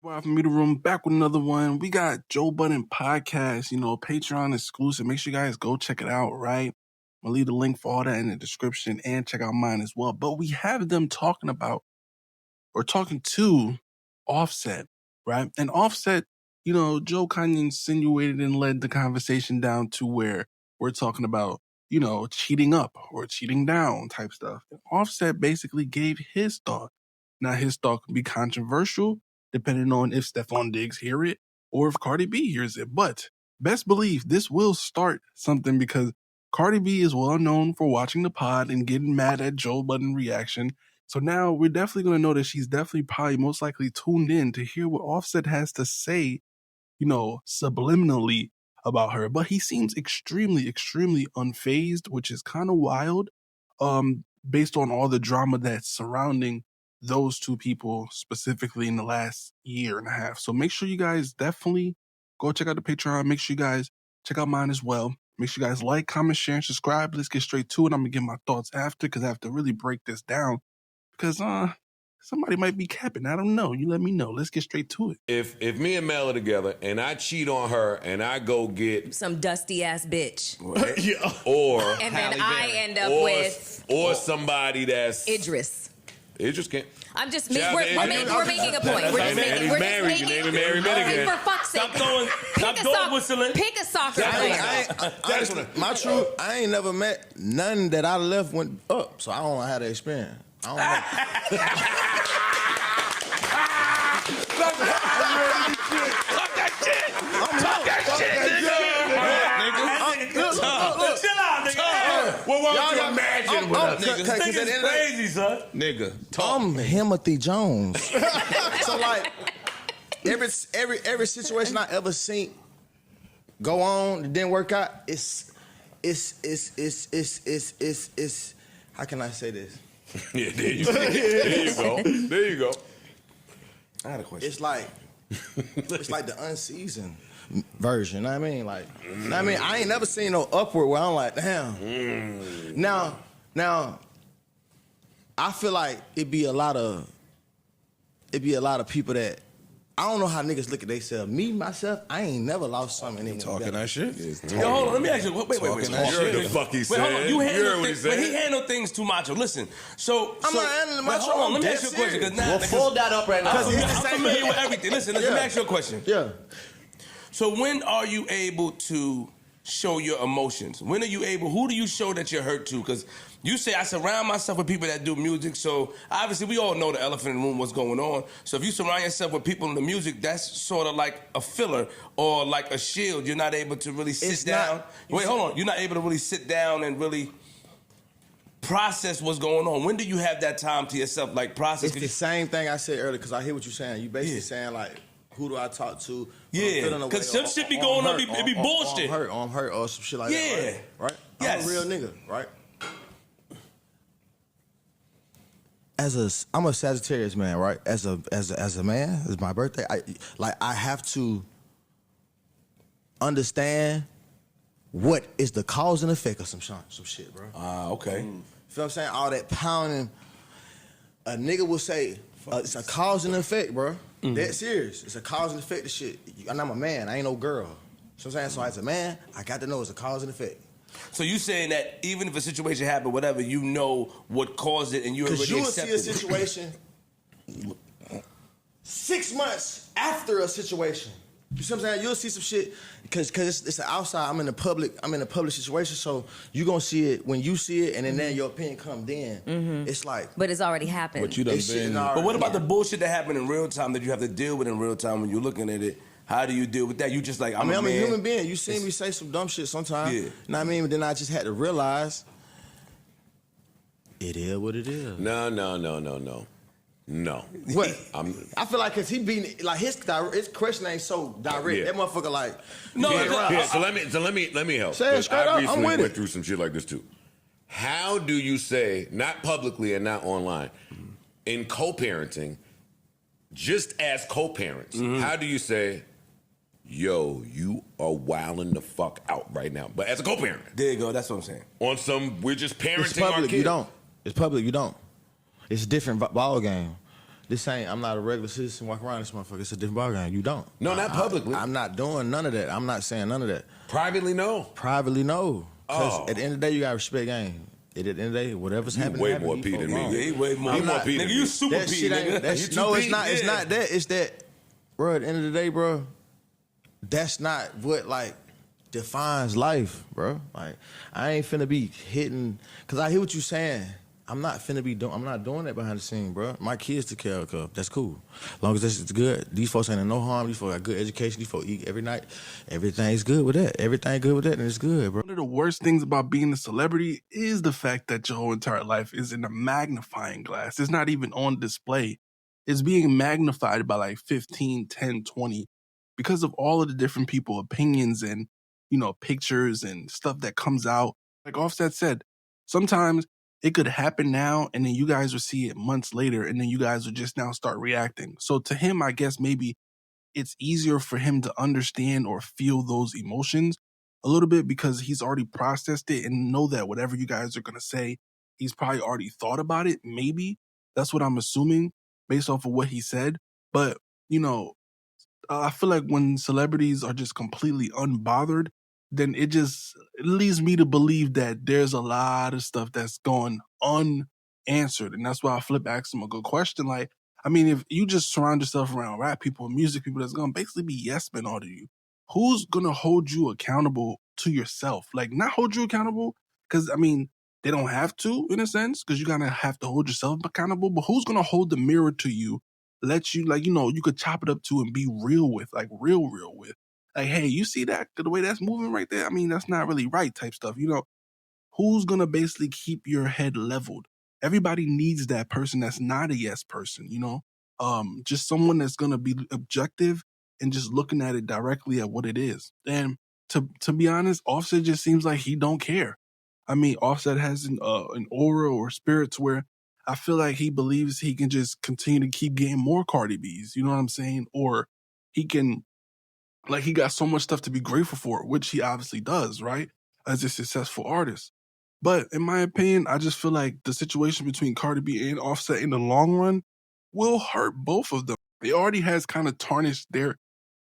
Wow, from Media Room, back with another one. We got Joe Budden Podcast, Patreon exclusive. Make sure you guys go check it out, right? I'll leave the link for all that in the description and check out mine as well. But we have them talking to Offset, right? And Offset, Joe kind of insinuated and led the conversation down to where we're talking about, cheating up or cheating down type stuff. And Offset basically gave his thought. Now, his thought can be controversial, depending on if Stefon Diggs hear it or if Cardi B hears it. But best believe this will start something because Cardi B is well known for watching the pod and getting mad at Joe Budden reaction. So now we're definitely going to know that she's definitely probably most likely tuned in to hear what Offset has to say, subliminally about her. But he seems extremely, extremely unfazed, which is kind of wild, based on all the drama that's surrounding those two people specifically in the last year and a half. So make sure you guys definitely go check out the Patreon. Make sure you guys check out mine as well. Make sure you guys like, comment, share, and subscribe. Let's get straight to it. I'm going to give my thoughts after because I have to really break this down because somebody might be capping. I don't know. You let me know. Let's get straight to it. If me and Mel are together and I cheat on her and I go get some dusty ass bitch, right? Or and then I end up with somebody that's Idris. Idris can't. I'm just we're making a point. We're just married. You name him Mary again. For fuck's sake, stop whistling. Pick a soccer player. My truth, I ain't never met none that I left went up, so I don't know how to experience. I don't know. Talk that shit. Chill out, nigga. What won't you imagine with us? This nigga's crazy, son. Nigga, I'm Timothy Jones. So like every situation I ever seen go on, it didn't work out. It's how can I say this? Yeah, there you go. There you go. I had a question. It's like the unseasoned version. You know what I mean? Like, you know what I mean? I ain't never seen no upward where I'm like, damn. Now, I feel like it'd be a lot of people that I don't know how niggas look at themselves. Me, myself, I ain't never lost something in Talking that shit? Yo, hold on, let me ask you. Wait. You heard the fuck he said. Hold on, you heard what he said. But he handled things too macho. Listen, I'm not handling macho. Hold on, let me ask you a question. Because now, fold that up right now. I'm familiar with everything. Listen, let me ask you a question. Yeah. So when are you able to show your emotions? When are you able? Who do you show that you're hurt to? Because you say I surround myself with people that do music. So obviously we all know the elephant in the room, what's going on. So if you surround yourself with people in the music, that's sort of like a filler or like a shield. You're not able to really sit down. Wait, hold on. You're not able to really sit down and really process what's going on. When do you have that time to yourself, like process? It's the same thing I said earlier because I hear what you're saying. You basically saying like, who do I talk to? Yeah, because some shit be going on, it be bullshit. I'm hurt, or some shit like that. Right? Yes. I'm a real nigga, right? I'm a Sagittarius man, right? As a man, it's my birthday. I have to understand what is the cause and effect of some shit, bro. Okay. Feel what I'm saying? All that pounding. A nigga will say it's a cause and effect, bro. That serious. It's a cause and effect of shit. And I'm a man. I ain't no girl. You know what I'm saying? So as a man, I got to know it's a cause and effect. So you saying that even if a situation happened, whatever, you know what caused it and you already accepted it? Because you will see a situation 6 months after a situation. You see what I'm saying? You'll see some shit because it's outside. I'm in a public situation, so you gonna see it when you see it, and then your opinion come. Then it's like, but it's already happened. But you done been. But what about the bullshit that happened in real time that you have to deal with in real time when you're looking at it? How do you deal with that? You just like I'm a human being. You see me say some dumb shit sometimes. Yeah. You know what I mean? But then I just had to realize it is what it is. No. What? I feel like cause he being like his question ain't so direct. Yeah. That motherfucker like no. Yeah, so let me help. Say it straight up. I recently went through some shit like this too. How do you say, not publicly and not online, in co-parenting, just as co-parents, how do you say, yo, you are wilding the fuck out right now? But as a co-parent. There you go. That's what I'm saying. On some, we're just parenting it's public, our kids. You don't. It's public, you don't. It's a different ball game. I'm not a regular citizen walking around this motherfucker. It's a different ballgame. You don't. No, not publicly. I'm not doing none of that. I'm not saying none of that. Privately, no. Privately, no. Because at the end of the day, you got to respect game. At the end of the day, whatever's happening, way more P than me. Yeah, he way more. He more P than Nigga, me. you super that P, shit ain't, nigga. no, it's P? not. It's Yeah. not that. It's that, bro. At the end of the day, bro, that's not what like defines life, bro. Like I ain't finna be hitting. Cause I hear what you saying. I'm not finna be doing. I'm not doing that behind the scene, bro. My kids take care of. That's cool. As long as it's good. These folks ain't in no harm. These folks got good education. These folks eat every night. Everything's good with that. Everything good with that, and it's good, bro. One of the worst things about being a celebrity is the fact that your whole entire life is in a magnifying glass. It's not even on display. It's being magnified by like 15, 10, 20 because of all of the different people, opinions and, pictures and stuff that comes out. Like Offset said, sometimes it could happen now and then you guys will see it months later and then you guys will just now start reacting. So to him, I guess maybe it's easier for him to understand or feel those emotions a little bit because he's already processed it and know that whatever you guys are going to say, he's probably already thought about it. Maybe that's what I'm assuming based off of what he said. But, I feel like when celebrities are just completely unbothered, then it leads me to believe that there's a lot of stuff that's going unanswered. And that's why I asked him a good question. Like, I mean, if you just surround yourself around rap people and music people that's going to basically be yes men all to you, who's going to hold you accountable to yourself? Like, not hold you accountable because, I mean, they don't have to in a sense because you're going to have to hold yourself accountable. But who's going to hold the mirror to you, let you, like, you could chop it up to and be real with, like real with. Like, hey, you see that? The way that's moving right there? I mean, that's not really right type stuff. Who's going to basically keep your head leveled? Everybody needs that person that's not a yes person, just someone that's going to be objective and just looking at it directly at what it is. And to be honest, Offset just seems like he don't care. I mean, Offset has an aura or spirits where I feel like he believes he can just continue to keep getting more Cardi B's, you know what I'm saying? Or he can, like, he got so much stuff to be grateful for, which he obviously does, right? As a successful artist. But in my opinion, I just feel like the situation between Cardi B and Offset in the long run will hurt both of them. It already has kind of tarnished their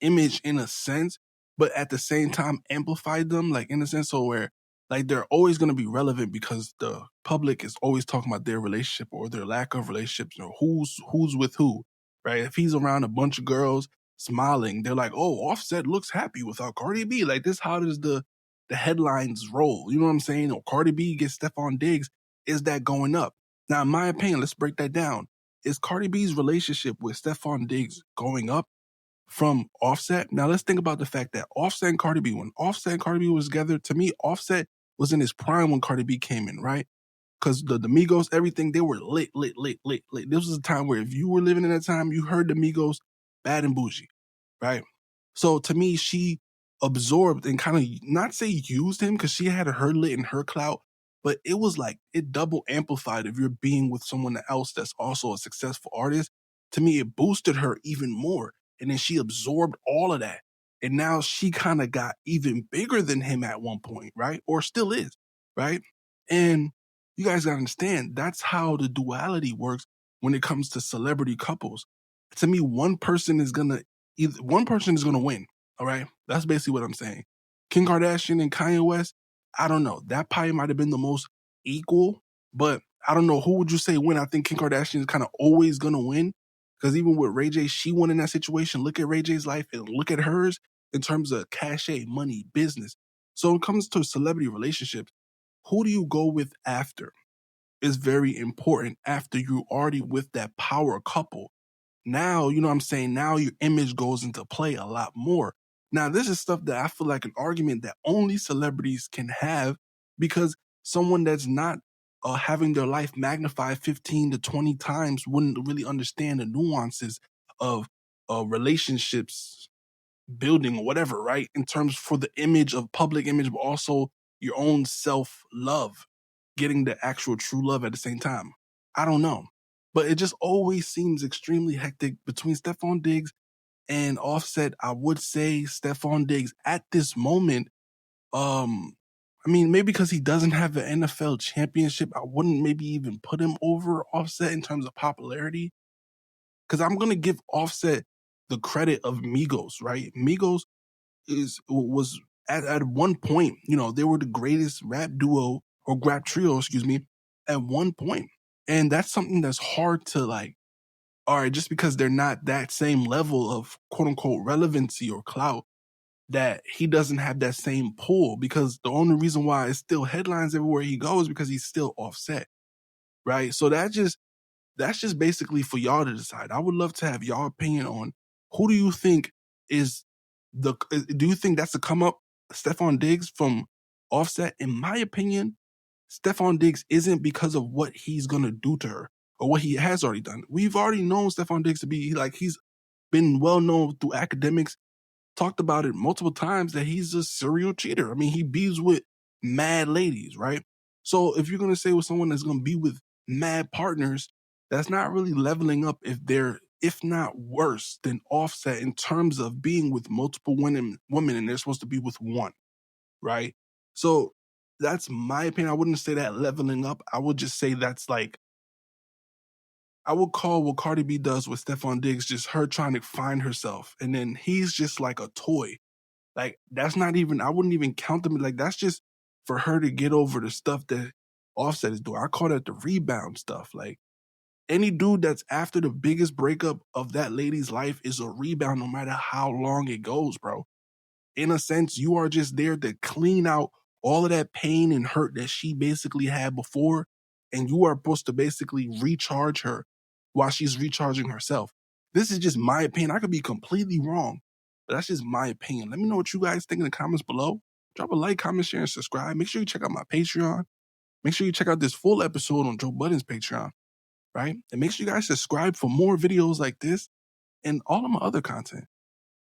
image in a sense, but at the same time amplified them, like in a sense, so where like they're always going to be relevant because the public is always talking about their relationship or their lack of relationships or who's with who, right? If he's around a bunch of girls smiling, they're like, oh, Offset looks happy without Cardi B. Like this, how does the headlines roll? You know what I'm saying? Or Cardi B gets Stefon Diggs, is that going up? Now, in my opinion, let's break that down. Is Cardi B's relationship with Stefon Diggs going up from Offset? Now, let's think about the fact that Offset and Cardi B, when Offset and Cardi B was together, to me, Offset was in his prime when Cardi B came in, right? Because the Migos, everything, they were lit. This was a time where if you were living in that time, you heard the Migos bad and bougie, right? So to me, she absorbed and kind of, not say used him because she had her lit and her clout, but it was like, it double amplified if you're being with someone else that's also a successful artist. To me, it boosted her even more. And then she absorbed all of that. And now she kind of got even bigger than him at one point, right? Or still is, right? And you guys got to understand, that's how the duality works when it comes to celebrity couples. To me, one person is going to win, all right? That's basically what I'm saying. Kim Kardashian and Kanye West, I don't know. That probably might have been the most equal, but I don't know. Who would you say win? I think Kim Kardashian is kind of always going to win. Because even with Ray J, she won in that situation. Look at Ray J's life and look at hers in terms of cachet, money, business. So when it comes to celebrity relationships, who do you go with after is very important after you're already with that power couple. Now, you know what I'm saying? Now your image goes into play a lot more. Now, this is stuff that I feel like an argument that only celebrities can have because someone that's not having their life magnified 15 to 20 times wouldn't really understand the nuances of relationships building or whatever, right? In terms for the image of public image, but also your own self-love, getting the actual true love at the same time. I don't know. But it just always seems extremely hectic between Stefon Diggs and Offset. I would say Stefon Diggs at this moment, I mean, maybe because he doesn't have an NFL championship, I wouldn't maybe even put him over Offset in terms of popularity. because I'm gonna give Offset the credit of Migos, right? Migos was at one point, you know, they were the greatest rap duo or rap trio, excuse me, at one point. And that's something that's hard to like, all right, just because they're not that same level of quote unquote relevancy or clout, that he doesn't have that same pull, because the only reason why it's still headlines everywhere he goes because he's still Offset, right? So that's just basically for y'all to decide. I would love to have y'all opinion on who do you think is do you think that's a come up, Stefon Diggs from Offset? In my opinion, Stefon Diggs isn't, because of what he's going to do to her or what he has already done. We've already known Stefon Diggs to be like, he's been well known through academics, talked about it multiple times that he's a serial cheater. I mean, he bees with mad ladies, right? So if you're going to say with someone that's going to be with mad partners, that's not really leveling up if they're, if not worse than Offset in terms of being with multiple women and they're supposed to be with one, right? So that's my opinion. I wouldn't say that leveling up. I would just say that's like, I would call what Cardi B does with Stefon Diggs just her trying to find herself. And then he's just like a toy. Like, that's not even, I wouldn't even count them. Like, that's just for her to get over the stuff that Offset is doing. I call that the rebound stuff. Like, any dude that's after the biggest breakup of that lady's life is a rebound no matter how long it goes, bro. In a sense, you are just there to clean out all of that pain and hurt that she basically had before, and you are supposed to basically recharge her while she's recharging herself. This is just my opinion. I could be completely wrong, but that's just my opinion. Let me know what you guys think in the comments below. Drop a like, comment, share, and subscribe. Make sure you check out my Patreon. Make sure you check out this full episode on Joe Budden's Patreon, right? And make sure you guys subscribe for more videos like this and all of my other content.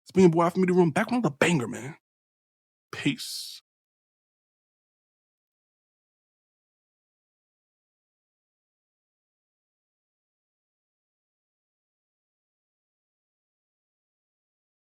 It's been your boy from the room, back on the banger, man. Peace.